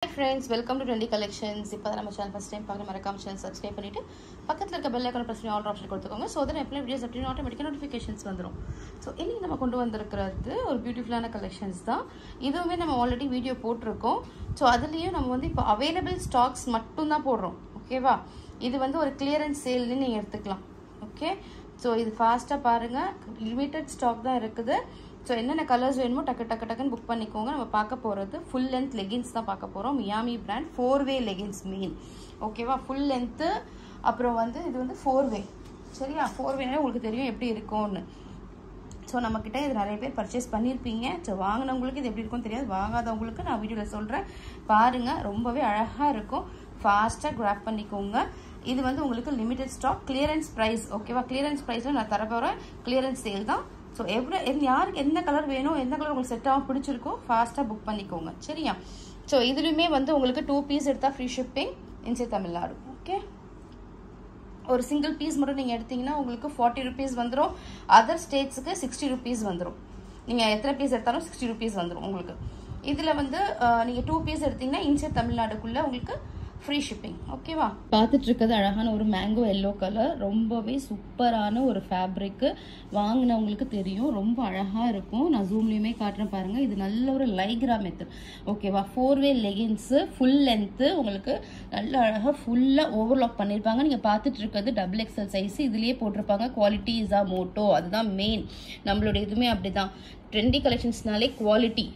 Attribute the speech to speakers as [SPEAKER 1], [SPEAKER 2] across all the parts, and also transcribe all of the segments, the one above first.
[SPEAKER 1] Hi friends, welcome to Trendy Collections. இப்போ தான் நம்ம சேனல் ஃபர்ஸ்ட் டைம் பார்க்குற மறக்காம சேனல் சப்ஸ்கிரைப் பண்ணிட்டு பக்கத்துல இருக்க பெல் ஐகானை பிரஸ் பண்ணி ஆல் ஆப்ஷன் கொடுத்துக்கோங்க. சோ தட் எப்போ வீடியோஸ் அப்படி ஆட்டோமேட்டிக்கா நோட்டிஃபிகேஷன்ஸ் வந்துரும். சோ இன்னைக்கு நம்ம கொண்டு வந்திருக்கிறது ஒரு பியூட்டிஃபுல்லான கலெக்ஷன்ஸ் தான். இதுவுமே நம்ம ஆல்ரெடி வீடியோ போட்டுருக்கோம். சோ அதுலயும் நம்ம வந்து இப்போ அவைலபிள் ஸ்டாக்ஸ் மட்டும் தான் போடுறோம். ஓகேவா? இது வந்து ஒரு கிளியரன்ஸ் சேல்னு நீங்க எடுத்துக்கலாம். ஓகே? சோ இது ஃபாஸ்டா பாருங்க. லிமிட்டட் ஸ்டாக் தான் இருக்குது. ஸோ என்னென்ன கலர்ஸ் வேணுமோ டக்குன்னு புக் பண்ணிக்கோங்க. நம்ம பார்க்க போகிறது ஃபுல் லென்த் லெகின்ஸ் தான் பார்க்க போகிறோம். மியாமி பிராண்ட் 4-வே லெகின்ஸ் மெயின். ஓகேவா? Full length. அப்புறம் வந்து இது வந்து 4-வே. சரியா? 4-வேனாலே உங்களுக்கு தெரியும் எப்படி இருக்கும்னு. ஸோ நம்மக்கிட்ட இது நிறைய பேர் பர்ச்சேஸ் பண்ணியிருப்பீங்க. ஸோ வாங்கினவங்களுக்கு இது எப்படி இருக்கும்னு தெரியாது. வாங்காதவங்களுக்கு நான் வீடியோவில் சொல்கிறேன். பாருங்கள், ரொம்பவே அழகாக இருக்கும். ஃபாஸ்ட்டாக கிராப் பண்ணிக்கோங்க. இது வந்து உங்களுக்கு லிமிடெட் ஸ்டாக், கிளியரன்ஸ் ப்ரைஸ். ஓகேவா? கிளியரன்ஸ் ப்ரைஸில் நான் தர போகிறேன். கிளியரன்ஸ் சேல் தான். ஸோ யாருக்கு எந்த கலர் வேணும், எந்த கலர் உங்களுக்கு செட்டாகவும் பிடிச்சிருக்கோ ஃபாஸ்ட்டாக புக் பண்ணிக்கோங்க. சரியா? ஸோ இதுலையுமே வந்து உங்களுக்கு 2 பீஸ் எடுத்தால் free shipping inside Tamil Nadu. Okay, ஒரு சிங்கிள் பீஸ் மட்டும் நீங்கள் எடுத்தீங்கன்னா உங்களுக்கு 40 rupees வந்துடும். அதர் ஸ்டேட்ஸுக்கு 60 rupees வந்துடும். நீங்கள் எத்தனை பீஸ் எடுத்தாலும் 60 rupees வந்துடும் உங்களுக்கு. இதில் வந்து நீங்கள் 2 பீஸ் எடுத்தீங்கன்னா இன்சைட் தமிழ்நாடுக்குள்ளே உங்களுக்கு ஃப்ரீ ஷிப்பிங். ஓகேவா? பார்த்துட்டு இருக்கிறது அழகான ஒரு மேங்கோ எல்லோ கலர். ரொம்பவே சூப்பரான ஒரு ஃபேப்ரிக்கு. வாங்கினவங்களுக்கு தெரியும், ரொம்ப அழகாக இருக்கும். நான் ஜூம்லேயுமே காட்டுறேன் பாருங்கள். இது நல்ல ஒரு லைக்ரா மெத்தட். ஓகேவா? 4-வே லெகின்ஸு ஃபுல் லென்த்து. உங்களுக்கு நல்ல அழகாக ஃபுல்லாக ஓவர்லாக் பண்ணியிருப்பாங்க. நீங்கள் பார்த்துட்டு இருக்கிறது XXL சைஸ். இதுலேயே போட்டிருப்பாங்க குவாலிட்டி இஸா மோட்டோ. அதுதான் மெயின். நம்மளோட இதுவுமே அப்படி தான். ட்ரெண்டி கலெக்ஷன்ஸ்னாலே குவாலிட்டி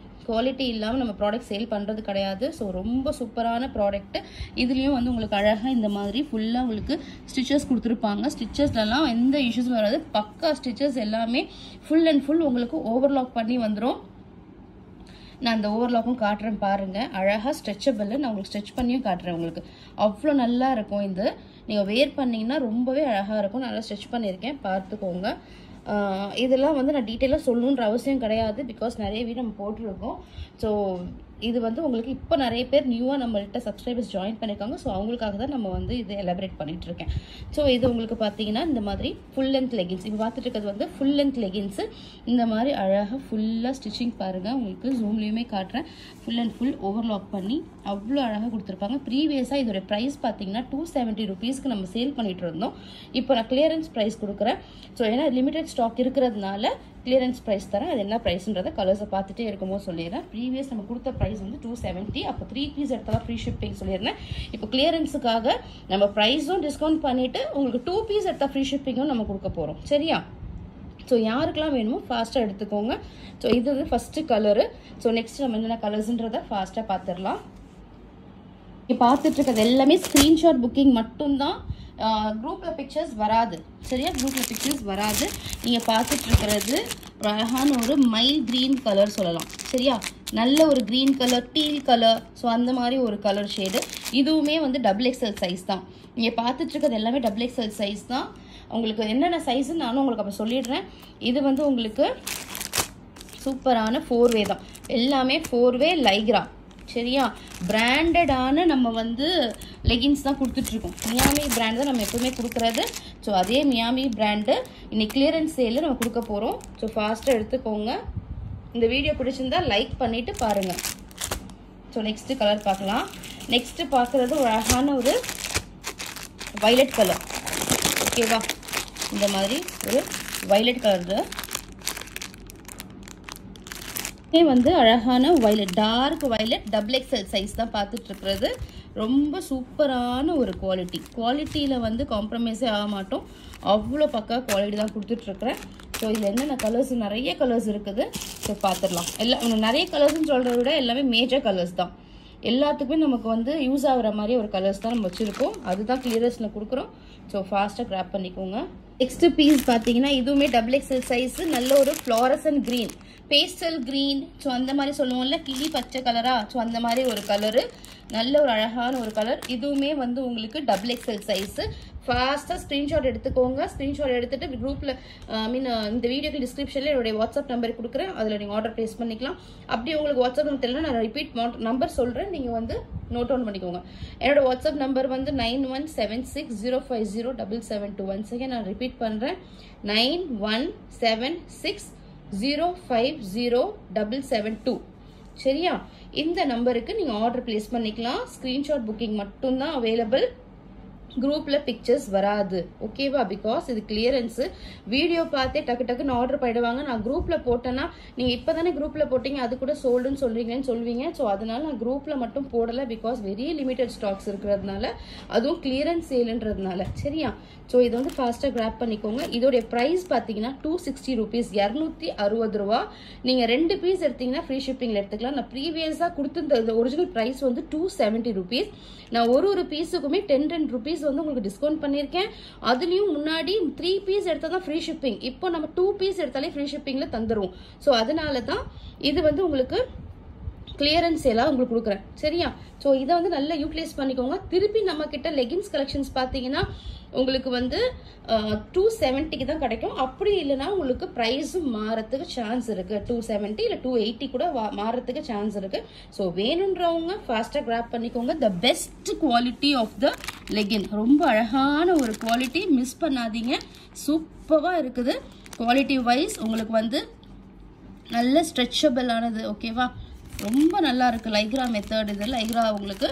[SPEAKER 1] இல்லாமல் நம்ம ப்ராடக்ட் சேல் பண்ணுறது கிடையாது. ஸோ ரொம்ப சூப்பரான ப்ராடக்ட். இதுலேயும் வந்து உங்களுக்கு அழகாக இந்த மாதிரி ஃபுல்லாக உங்களுக்கு ஸ்டிச்சஸ் கொடுத்துருப்பாங்க. ஸ்டிச்சஸ்லாம் எந்த இஷ்யூஸும் வராது. பக்கா ஸ்டிச்சஸ் எல்லாமே ஃபுல் அண்ட் ஃபுல் உங்களுக்கு ஓவர்லாக் பண்ணி வந்துடும். நான் அந்த ஓவர்லாக்கும் காட்டுறேன் பாருங்கள். அழகாக ஸ்ட்ரெச்சபிள். நான் உங்களுக்கு ஸ்ட்ரெச் பண்ணியும் காட்டுறேன். உங்களுக்கு அவ்வளோ நல்லா இருக்கும். இது நீங்கள் வேர் பண்ணிங்கன்னா ரொம்பவே அழகாக இருக்கும். நல்லா ஸ்ட்ரெச் பண்ணியிருக்கேன், பார்த்துக்கோங்க. இதெல்லாம் வந்து நான் டீட்டெயிலாக சொல்லணுன்ற அவசியம் கிடையாது. பிகாஸ் நிறைய வீடியோ நம்ம போட்டிருக்கோம். ஸோ இது வந்து உங்களுக்கு இப்போ நிறைய பேர் நியூவாக நம்மள்கிட்ட சப்ஸ்கிரைபர்ஸ் ஜாயின் பண்ணியிருக்காங்க. ஸோ அவங்களுக்காக தான் நம்ம வந்து இதை எலாபரேட் பண்ணிட்டு இருக்கேன். ஸோ இது உங்களுக்கு பார்த்தீங்கன்னா இந்த மாதிரி ஃபுல் லென்த் லெகின்ஸ். இப்போ பார்த்துட்டு இருக்கிறது வந்து ஃபுல் லென்த் லெகின்ஸு. இந்த மாதிரி அழகாக ஃபுல்லாக ஸ்டிச்சிங் பாருங்கள். உங்களுக்கு ஜூம்லேயுமே காட்டுறேன். ஃபுல் அண்ட் ஃபுல் ஓவர்லாக் பண்ணி அவ்வளோ அழகாக கொடுத்துருப்பாங்க. ப்ரீவியஸாக இதோட ப்ரைஸ் பார்த்தீங்கன்னா 270 rupeesக்கு நம்ம சேல் பண்ணிட்டு இருந்தோம். இப்போ நான் கிளியரன்ஸ் ப்ரைஸ் கொடுக்குறேன். ஸோ ஏன்னா லிமிடெட் ஸ்டாக் இருக்கிறதுனால கிளியரன்ஸ் ப்ரைஸ் தரேன். அது என்ன ப்ரைஸ்ன்றதை கலர்ஸை பார்த்துட்டே இருக்கும்போது சொல்லிடுறேன். ப்ரீவியஸ் நம்ம கொடுத்த ப்ரைஸ் வந்து 270. அப்போ 3 பீஸ் எடுத்தாலும் ஃப்ரீ ஷிப்பிங் சொல்லிடுறேன். இப்போ கிளியரன்ஸுக்காக நம்ம ப்ரைஸும் டிஸ்கவுண்ட் பண்ணிவிட்டு உங்களுக்கு 2 பீஸ் எடுத்தால் ஃப்ரீ ஷிப்பிங்கும் நம்ம கொடுக்க போகிறோம். சரியா? ஸோ யாருக்கெல்லாம் வேணுமோ ஃபாஸ்ட்டாக எடுத்துக்கோங்க. ஸோ இது வந்து ஃபஸ்ட்டு கலரு. ஸோ நெக்ஸ்ட் நம்ம என்னென்ன கலர்ஸுன்றதை ஃபாஸ்ட்டாக பார்த்துடலாம். இப்போ பார்த்துட்டு இருக்கிறது எல்லாமே ஸ்க்ரீன்ஷாட் புக்கிங் மட்டும்தான். குரூப்பில் பிக்சர்ஸ் வராது. சரியா? குரூப்பில் பிக்சர்ஸ் வராது. நீங்கள் பார்த்துட்டு இருக்கிறது அழகான ஒரு மைல் க்ரீன் கலர் சொல்லலாம். சரியா? நல்ல ஒரு green colour, deal colour. So அந்த மாதிரி ஒரு கலர் ஷேடு. இதுவுமே வந்து XXL சைஸ் தான். நீங்கள் பார்த்துட்டு இருக்கிறது எல்லாமே XXL சைஸ் தான். உங்களுக்கு என்னென்ன சைஸுன்னு நானும் உங்களுக்கு அப்போ சொல்லிடுறேன். இது வந்து உங்களுக்கு சூப்பரான 4-வே தான். எல்லாமே 4-வே லைக்ரா. சரியா? பிராண்டடான நம்ம வந்து லெகின்ஸ் தான் கொடுத்துட்ருக்கோம். மியாமி பிராண்ட் தான் நம்ம எப்பவுமே கொடுக்குறது. ஸோ அதே மியாமி பிராண்டு இன்னைக்கு கிளியரன்ஸ் சேலில் நம்ம கொடுக்க போகிறோம். ஸோ ஃபாஸ்ட்டாக எடுத்துக்கோங்க. இந்த வீடியோ பிடிச்சிருந்தா லைக் பண்ணிவிட்டு பாருங்கள். ஸோ நெக்ஸ்ட்டு கலர் பார்க்கலாம். நெக்ஸ்ட்டு பார்க்குறது ஒரு அழகான ஒரு வைலட் கலர். ஓகேவா? இந்த மாதிரி ஒரு வைலட் கலர் வந்து அழகான violet, dark violet XXL size தான் பார்த்துட்டு இருக்கிறது. ரொம்ப சூப்பரான ஒரு குவாலிட்டியில் வந்து காம்ப்ரமைஸே ஆக மாட்டோம். அவ்வளோ பக்கா குவாலிட்டி தான் கொடுத்துட்ருக்குறேன். ஸோ இதில் என்னென்ன கலர்ஸ், நிறைய கலர்ஸ் இருக்குது. ஸோ பார்த்துடலாம். நிறைய கலர்ஸ்ன்னு சொல்கிறத விட எல்லாமே மேஜர் கலர்ஸ் தான். எல்லாத்துக்குமே நமக்கு வந்து யூஸ் ஆகிற மாதிரி ஒரு கலர்ஸ் தான் நம்ம வச்சுருக்கோம். அதுதான் கிளியரன்ஸில் கொடுக்குறோம். ஸோ ஃபாஸ்ட்டாக கிராப் பண்ணிக்கோங்க. நெக்ஸ்ட் பீஸ் பார்த்தீங்கன்னா இதுவுமே XXL சைஸ். நல்ல ஒரு fluorescent green, pastel green. So அந்த மாதிரி சொல்லுவோம்ல, கிளி பச்சை கலரா. ஸோ அந்த மாதிரி ஒரு கலரு. நல்ல ஒரு அழகான ஒரு கலர். இதுவுமே வந்து உங்களுக்கு XXL சைஸு. ஃபாஸ்ட்டாக ஸ்க்ரீன்ஷாட் எடுத்துக்கோங்க. ஸ்க்ரீன்ஷாட் எடுத்துகிட்டு குரூப்பில் இந்த வீடியோக்கு டிஸ்கிரிப்ஷனில் என்னுடைய வாட்ஸ்அப் நம்பர் கொடுக்குறேன். அதில் நீங்கள் ஆர்டர் ப்ளேஸ் பண்ணிக்கலாம். அப்படி உங்களுக்கு வாட்ஸ்அப் நம்பர் தெரியல, நான் ரிப்பீட் நம்பர் சொல்கிறேன். நீங்கள் வந்து நோட் டவுன் பண்ணிக்கோங்க. என்னோட வாட்ஸ்அப் நம்பர் வந்து 9176050772. ஒன்ஸ் அகேன் நான் ரிப்பீட் பண்ணுறேன். 9176050772. சரியா? இந்த நம்பருக்கு நீங்க ஆர்டர் பிளேஸ் பண்ணிக்கலாம். ஸ்கிரீன்ஷாட் புக்கிங் மட்டும் தான் அவைலபிள். குரூப்ல பிக்சர்ஸ் வராது. ஓகேவா? பிகாஸ் இது கிளியரன்ஸ். வீடியோ பார்த்தே டக்கு டக்குன்னு ஆர்டர் பண்ணிடுவாங்க. நான் குரூப்ல போட்டேன்னா நீங்க இப்பதானே குரூப்ல போட்டீங்க, அது கூட சோல்டுன்னு சொல்லுவீங்க. ஸோ அதனால நான் குரூப்ல மட்டும் போடல. பிகாஸ் வெரி லிமிடெட் ஸ்டாக்ஸ் இருக்கிறதுனால, அதுவும் கிளியரன்ஸ் சேல்ன்றதுனால. சரியா? ஸோ இது வந்து ஃபாஸ்டா கிராப் பண்ணிக்கோங்க. இதோடைய பிரைஸ் பாத்தீங்கன்னா 260 rupees, 260 ரூபா. நீங்க 2 பீஸ் எடுத்தீங்கன்னா ஃப்ரீ ஷிப்பிங்ல எடுத்துக்கலாம். நான் ப்ரீவியஸா கொடுத்த ஒரிஜினல் பிரைஸ் வந்து 270 rupees. நான் ஒரு பீஸுக்குமே 10 rupees வந்து உங்களுக்கு டிஸ்கவுண்ட் பண்ணிருக்கேன். அதுலயும் முன்னாடி 3 பீஸ் எடுத்தா தான் ஃப்ரீ ஷிப்பிங். இப்போ நம்ம 2 பீஸ் எடுத்தாலே ஃப்ரீ ஷிப்பிங்ல தந்துருவோம். ஸோ அதனால தான் இது வந்து உங்களுக்கு கிளியரன்ஸ் எல்லாம் உங்களுக்கு கொடுக்குறேன். சரியா? ஸோ இதை வந்து நல்லா யூட்டிலைஸ் பண்ணிக்கோங்க. திருப்பி நம்ம கிட்ட லெகின்ஸ் கலெக்ஷன்ஸ் பார்த்தீங்கன்னா உங்களுக்கு வந்து 270 தான் கிடைக்கும். அப்படி இல்லைன்னா உங்களுக்கு ப்ரைஸும் மாறத்துக்கு சான்ஸ் இருக்கு. 270 இல்லை 280 கூட மாறத்துக்கு சான்ஸ் இருக்கு. ஸோ வேணுன்றவங்க ஃபாஸ்டா கிராப் பண்ணிக்கோங்க. The best quality of the legging, ரொம்ப அழகான ஒரு குவாலிட்டி, மிஸ் பண்ணாதீங்க. சூப்பரா இருக்குது. குவாலிட்டி வைஸ் உங்களுக்கு வந்து நல்ல ஸ்ட்ரெச்சபிள் ஆனது. ஓகேவா? ரொம்ப நல்லா இருக்கு. லைக்ரா மெத்தட், இது லைக்ரா உங்களுக்கு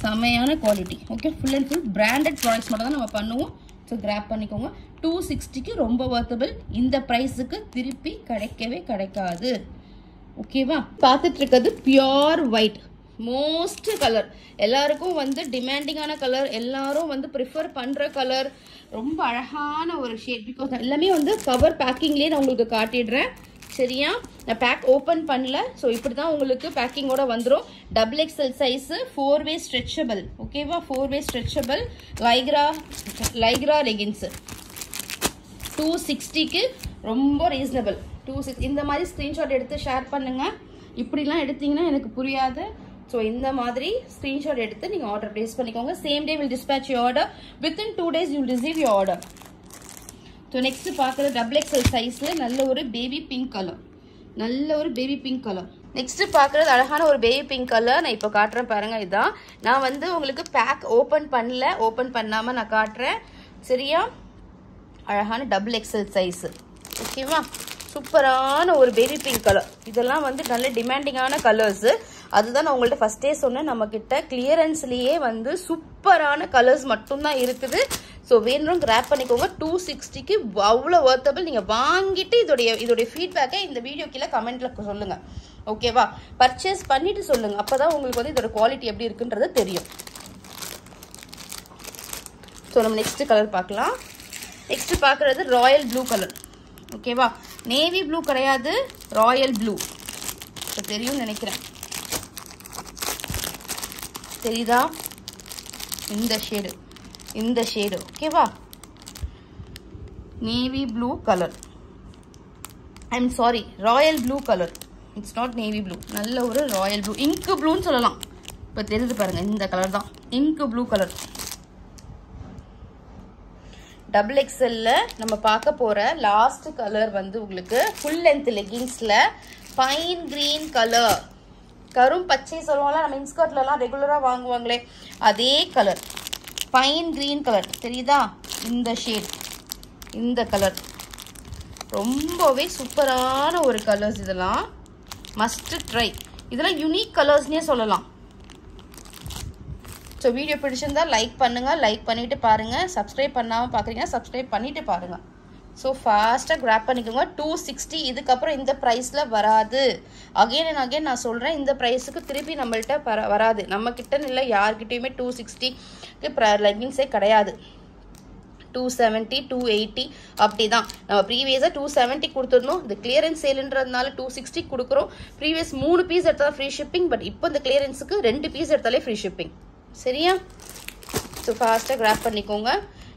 [SPEAKER 1] செமையான quality. Okay, full and full branded products மட்டும் தான் நம்ம பண்ணுவோம். ஸோ கிராப் பண்ணிக்கோங்க. 260க்கு ரொம்ப வர்த்தபிள். இந்த ப்ரைஸுக்கு திருப்பி கிடைக்காது. ஓகேவா? பார்த்துட்டு இருக்கிறது பியோர் ஒயிட், மோஸ்ட் கலர், எல்லாருக்கும் வந்து டிமாண்டிங்கான கலர், எல்லாரும் வந்து ப்ரிஃபர் பண்ற கலர், ரொம்ப அழகான ஒரு ஷேட். பிகாஸ் எல்லாமே வந்து கவர் பேக்கிங்லேயே நான் உங்களுக்கு காட்டிடுறேன். சரியா? நான் பேக் ஓப்பன் பண்ணல. ஸோ இப்படி தான் உங்களுக்கு பேக்கிங்கோட வந்துடும். XXL size, 4-way stretchable. ஓகேவா? 4-way ஸ்ட்ரெச்சபிள் லைக்ரா லெகின்ஸ் 260க்கு ரொம்ப ரீசனபிள். 260. இந்த மாதிரி ஸ்க்ரீன்ஷாட் எடுத்து ஷேர் பண்ணுங்க. இப்படிலாம் எடுத்தீங்கன்னா எனக்கு புரியாது. ஸோ இந்த மாதிரி ஸ்க்ரீன்ஷாட் எடுத்து நீங்கள் ஆர்டர் பிளேஸ் பண்ணிக்கோங்க. Same day will dispatch you order. Within 2 days you will receive you order. So next பார்க்குறது XXL சைஸ்ல நல்ல ஒரு பேபி பிங்க் கலர். நெக்ஸ்ட் பார்க்குறது அழகான ஒரு பேபி பிங்க் கலர். நான் இப்போ காட்டுறேன் பாருங்க. இதுதான் நான் வந்து உங்களுக்கு பேக் ஓப்பன் பண்ணல, ஓப்பன் பண்ணாம நான் காட்டுறேன். சரியா? அழகான XXL சைஸ். ஓகேவா? சூப்பரான ஒரு பேபி பிங்க் கலர். இதெல்லாம் வந்து நல்ல டிமாண்டிங்கான கலர்ஸ். அதுதான் நான் உங்கள்ட்ட ஃபர்ஸ்டே சொன்னேன். நம்ம கிட்ட கிளியரன்ஸ்லயே வந்து சூப்பரான கலர்ஸ் மட்டும்தான் இருக்குது. ஸோ வேணும் கிராப் பண்ணிக்கோங்க. 260க்கு அவ்வளோ வர்த்தபிள். நீங்கள் வாங்கிட்டு இதோடைய ஃபீட்பேக்கை இந்த வீடியோ கீழே கமெண்ட்ல சொல்லுங்க. ஓகேவா? பர்ச்சேஸ் பண்ணிட்டு சொல்லுங்க. அப்போதான் உங்களுக்கு வந்து இதோட குவாலிட்டி எப்படி இருக்குன்றது தெரியும். ஸோ நம்ம நெக்ஸ்ட் கலர் பார்க்கலாம். நெக்ஸ்ட் பார்க்குறது ராயல் ப்ளூ கலர். ஓகேவா? நேவி ப்ளூ கிடையாது, ராயல் ப்ளூ. ஸோ தெரியும்னு நினைக்கிறேன். தெரியுதா? இந்த ஷேடு ஓகேவா? Navy blue colour. I'm sorry, Royal blue colour. It's not navy blue. நல்ல ஒரு ராயல் ப்ளூ, இங்க் ப்ளூன்னு சொல்லலாம். இப்போ தெரியுது பாருங்க, இந்த கலர் தான் இங்க் ப்ளூ கலர். XXL நம்ம பார்க்க போற லாஸ்ட் கலர் வந்து உங்களுக்கு ஃபுல் லென்த் லெகின்ஸ்ல பைன் கிரீன் கலர், கரும் பச்சை சொல்லுவாங்களா நம்ம இன்ஸ்கர்ட்லாம் ரெகுலரா வாங்குவாங்களே, அதே கலர் பைன் கிரீன் கலர். தெரியுதா? இந்த ஷேட், இந்த கலர் ரொம்பவே சூப்பரான ஒரு கலர்ஸ். இதெல்லாம் மஸ்ட் ட்ரை. இதெல்லாம் யூனிக் கலர்ஸ்னே சொல்லலாம். ஸோ வீடியோ பிடிச்சிருந்தா லைக் பண்ணுங்க. லைக் பண்ணிட்டு பாருங்க. சப்ஸ்கிரைப் பண்ணாமல் பார்க்குறீங்கன்னா சப்ஸ்கிரைப் பண்ணிட்டு பாருங்க. ஸோ ஃபாஸ்ட்டாக கிராப் பண்ணிக்கோங்க. 260 இதுக்கப்புறம் இந்த ப்ரைஸில் வராது. அகெயின் அண்ட் அகெயின் நான் சொல்கிறேன், இந்த ப்ரைஸுக்கு திருப்பி நம்மள்கிட்ட வராது. நம்ம கிட்ட இல்லை, யார்கிட்டையுமே 260க்கு லெகின்ஸே கிடையாது. 270, 280 அப்படி தான். நம்ம ப்ரீவியஸாக 270 கொடுத்துருந்தோம். இந்த கிளியரன்ஸ் சேலுன்றதுனால 260 கொடுக்குறோம். ப்ரீவியஸ் 3 பீஸ் எடுத்தால் ஃப்ரீ ஷிப்பிங். பட் இப்போ இந்த கிளியரன்ஸுக்கு 2 பீஸ் எடுத்தாலே ஃப்ரீ ஷிப்பிங். சரியா? ஸோ ஃபாஸ்ட்டாக கிராப் பண்ணிக்கோங்க.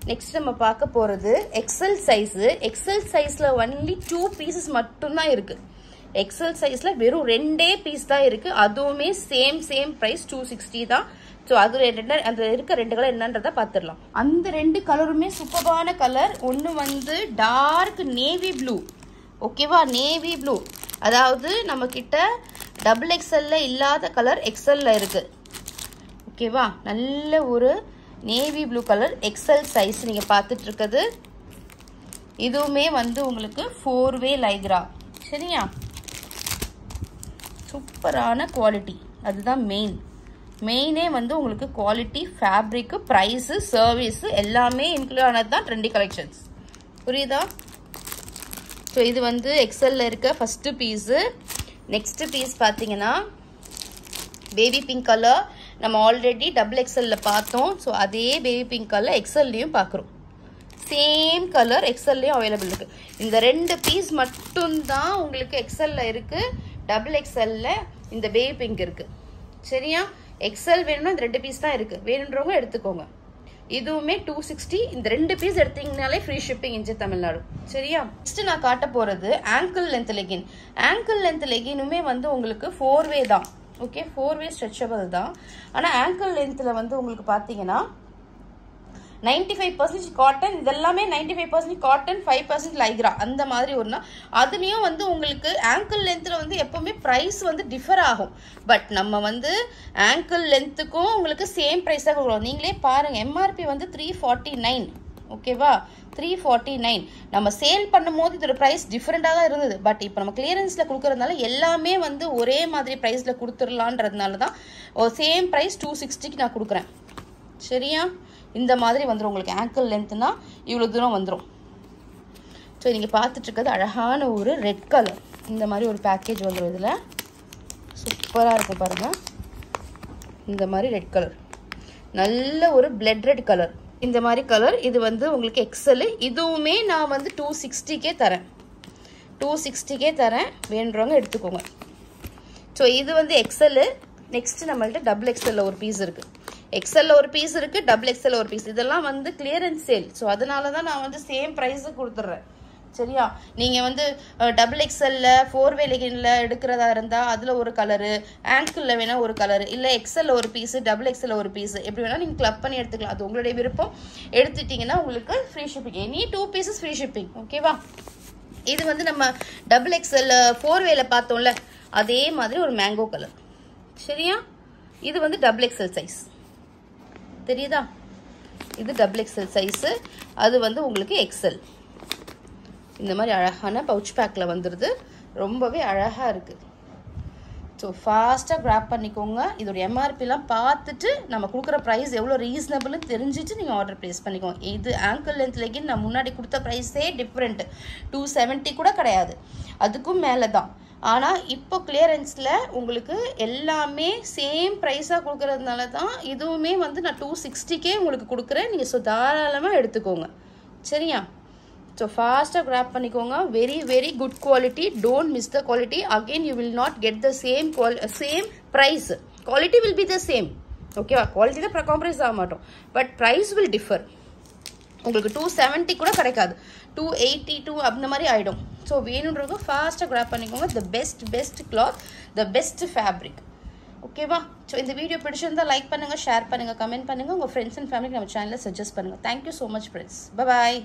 [SPEAKER 1] நெக்ஸ்ட் நம்ம பார்க்க போகிறது XL சைஸு. XL சைஸில் ஒன்லி 2 பீசஸ் மட்டும்தான் இருக்குது. XL சைஸில் வெறும் 2 பீஸ் தான் இருக்குது. அதுவுமே சேம் ப்ரைஸ் 260 தான். ஸோ அது அந்த இருக்க 2 கலர் என்னன்றதை பார்த்துடலாம். அந்த 2 கலருமே சூப்பரான கலர். ஒன்று வந்து டார்க் நேவி ப்ளூ. ஓகேவா? நேவி ப்ளூ, அதாவது நம்ம கிட்ட XXL இல்லாத கலர் XL இருக்குது. ஓகேவா? நல்ல ஒரு navy blue colour XL size நீங்கள் பார்த்துட்டு இருக்குது. இதுவுமே வந்து உங்களுக்கு 4-way லைக்ரா. சரியா? ஸோ சூப்பரான குவாலிட்டி, அதுதான் மெயினே வந்து உங்களுக்கு குவாலிட்டி, ஃபேப்ரிக்கு, ப்ரைஸு, சர்வீஸு எல்லாமே இன்க்ளூட் ஆனது தான் ட்ரெண்டி கலெக்ஷன்ஸ். புரியுதா? ஸோ இது வந்து எக்ஸலில் இருக்க ஃபஸ்ட்டு பீஸு. நெக்ஸ்ட்டு பீஸ் பார்த்தீங்கன்னா பேபி பிங்க் கலர். நம்ம ஆல்ரெடி டபுள் எக்ஸலில் பார்த்தோம். ஸோ அதே பேபி பிங்க் கலர் எக்ஸல்லையும் பார்க்குறோம். சேம் கலர் எக்ஸல்லையும் அவைலபிள் இருக்குது. இந்த 2 பீஸ் மட்டும்தான் உங்களுக்கு எக்ஸலில் இருக்குது. டபுள் எக்ஸலில் இந்த பேபி பிங்க் இருக்குது. சரியா? எக்ஸல் வேணும்னா இந்த 2 பீஸ் தான் இருக்குது. வேணுன்றவங்க எடுத்துக்கோங்க. இதுவுமே 260. இந்த 2 பீஸ் எடுத்தீங்கனாலே ஃப்ரீ ஷிப்பிங் இன் தமிழ்நாடு. சரியா? நெக்ஸ்ட் நான் காட்ட போகிறது ankle length legging. Ankle length லெகினுமே வந்து உங்களுக்கு 4 வே தான். ஓகே, 4 வே ஸ்ட்ரெச்சபிள் தான். ஆனால் ஆங்கிள் லென்த்தில் வந்து உங்களுக்கு பார்த்தீங்கன்னா 95% காட்டன், இதெல்லாமே 95% காட்டன், 5% லைக்ரா, அந்த மாதிரி ஒன்றா. அதுலேயும் வந்து உங்களுக்கு ஆங்கிள் லென்த்தில் வந்து எப்போவுமே ப்ரைஸ் வந்து டிஃபர் ஆகும். பட் நம்ம வந்து ஆங்கிள் லென்த்துக்கும் உங்களுக்கு சேம் ப்ரைஸ் தான் கொடுக்குறோம். நீங்களே பாருங்கள், எம்ஆர்பி வந்து 349. ஓகேவா? 349. நம்ம சேல் பண்ணும் போது இதோட ப்ரைஸ் டிஃப்ரெண்டாக தான் இருந்தது. பட் இப்போ நம்ம கிளியரன்ஸில் கொடுக்கறதுனால எல்லாமே வந்து ஒரே மாதிரி ப்ரைஸில் கொடுத்துடலான்றதுனால தான் சேம் ப்ரைஸ் 260க்கு நான் கொடுக்குறேன். சரியா? இந்த மாதிரி வந்துடும் உங்களுக்கு. ஆங்கிள் லென்த்னா இவ்வளோ தூரம் வந்துடும். ஸோ நீங்கள் பார்த்துட்ருக்கிறது அழகான ஒரு ரெட் கலர். இந்த மாதிரி ஒரு பேக்கேஜ் வந்துடும். இதில் சூப்பராக இருக்கும் பாருங்கள். இந்த மாதிரி ரெட் கலர், நல்ல ஒரு பிளட் ரெட் கலர். இந்த மாதிரி கலர். இது வந்து உங்களுக்கு எக்ஸல். இதுவுமே நான் வந்து 260க்கே தரேன். 260க்கே தரேன். வேணுறவங்க எடுத்துக்கோங்க. ஸோ இது வந்து எக்ஸல். நெக்ஸ்ட் நம்மள்ட்ட டபுள் எக்ஸலில் ஒரு பீஸ் இருக்குது. எக்ஸலில் ஒரு பீஸ் இருக்குது, டபுள் எக்ஸலில் ஒரு பீஸ். இதெல்லாம் வந்து கிளியரன்ஸ் சேல். ஸோ அதனால தான் நான் வந்து சேம் ப்ரைஸு கொடுத்துட்றேன். சரியா? நீங்கள் வந்து டபுள் எக்ஸலில் 4 வே லெகினில் எடுக்கிறதா இருந்தால் அதில் ஒரு கலரு, ஆங்கிளில் வேணால் ஒரு கலரு, இல்லை எக்ஸலில் ஒரு பீஸு, டபுள் எக்ஸலில் ஒரு பீஸு, எப்படி வேணால் நீங்கள் கிளப் பண்ணி எடுத்துக்கலாம். அது உங்களுடைய விருப்பம். எடுத்துட்டிங்கன்னா உங்களுக்கு free shipping. Any 2 pieces free shipping. ஓகேவா? இது வந்து நம்ம டபுள் எக்ஸல் 4 வேல பார்த்தோம்ல, அதே மாதிரி ஒரு மேங்கோ கலர். சரியா? இது வந்து டபுள் எக்ஸல் சைஸ். தெரியுதா? இது டபுள் எக்ஸல் சைஸு. அது வந்து உங்களுக்கு எக்ஸல். இந்த மாதிரி அழகான பவுச் பேக்கில் வந்துடுது. ரொம்பவே அழகாக இருக்குது. ஸோ ஃபாஸ்ட்டாக கிராப் பண்ணிக்கோங்க. இதோட எம்ஆர்பிலாம் பார்த்துட்டு நம்ம கொடுக்குற ப்ரைஸ் எவ்வளோ ரீசனபிள்னு தெரிஞ்சுட்டு நீங்கள் ஆர்டர் ப்ளேஸ் பண்ணிக்கோங்க. இது ஆங்கிள் லென்த் லெகின் நான் முன்னாடி கொடுத்த ப்ரைஸே டிஃப்ரெண்ட். 270 கூட கிடையாது, அதுக்கும் மேலே தான். ஆனால் இப்போ கிளியரன்ஸில் உங்களுக்கு எல்லாமே சேம் ப்ரைஸாக கொடுக்குறதுனால தான் இதுவுமே வந்து நான் 260க்கே உங்களுக்கு கொடுக்குறேன். நீங்கள் ஸோ தாராளமாக எடுத்துக்கோங்க. சரியா? ஸோ ஃபாஸ்ட்டாக கிராப் பண்ணிக்கோங்க. Very very good quality. Don't miss the quality. Again you will not get the same price. Quality will be the same. ஓகேவா? குவாலிட்டி தான் காம்ப்ரமைஸ் ஆக மாட்டோம். But price will differ. உங்களுக்கு 270 கூட கிடைக்காது, 282 அந்த மாதிரி ஆகிடும். ஸோ வேணுன்றவங்க ஃபாஸ்ட்டாக கிராப் பண்ணிக்கோங்க. The best cloth, the best fabric. ஓகேவா? ஸோ இந்த வீடியோ பிடிச்சிருந்தால் லைக் பண்ணுங்கள், ஷேர் பண்ணுங்கள், கமெண்ட் பண்ணுங்கள். உங்கள் ஃப்ரெண்ட்ஸ் அண்ட் ஃபேமிலிக்கு நம்ம சேனலில் சஜஸ்ட் பண்ணுங்கள். Thank you so much friends. பாய்.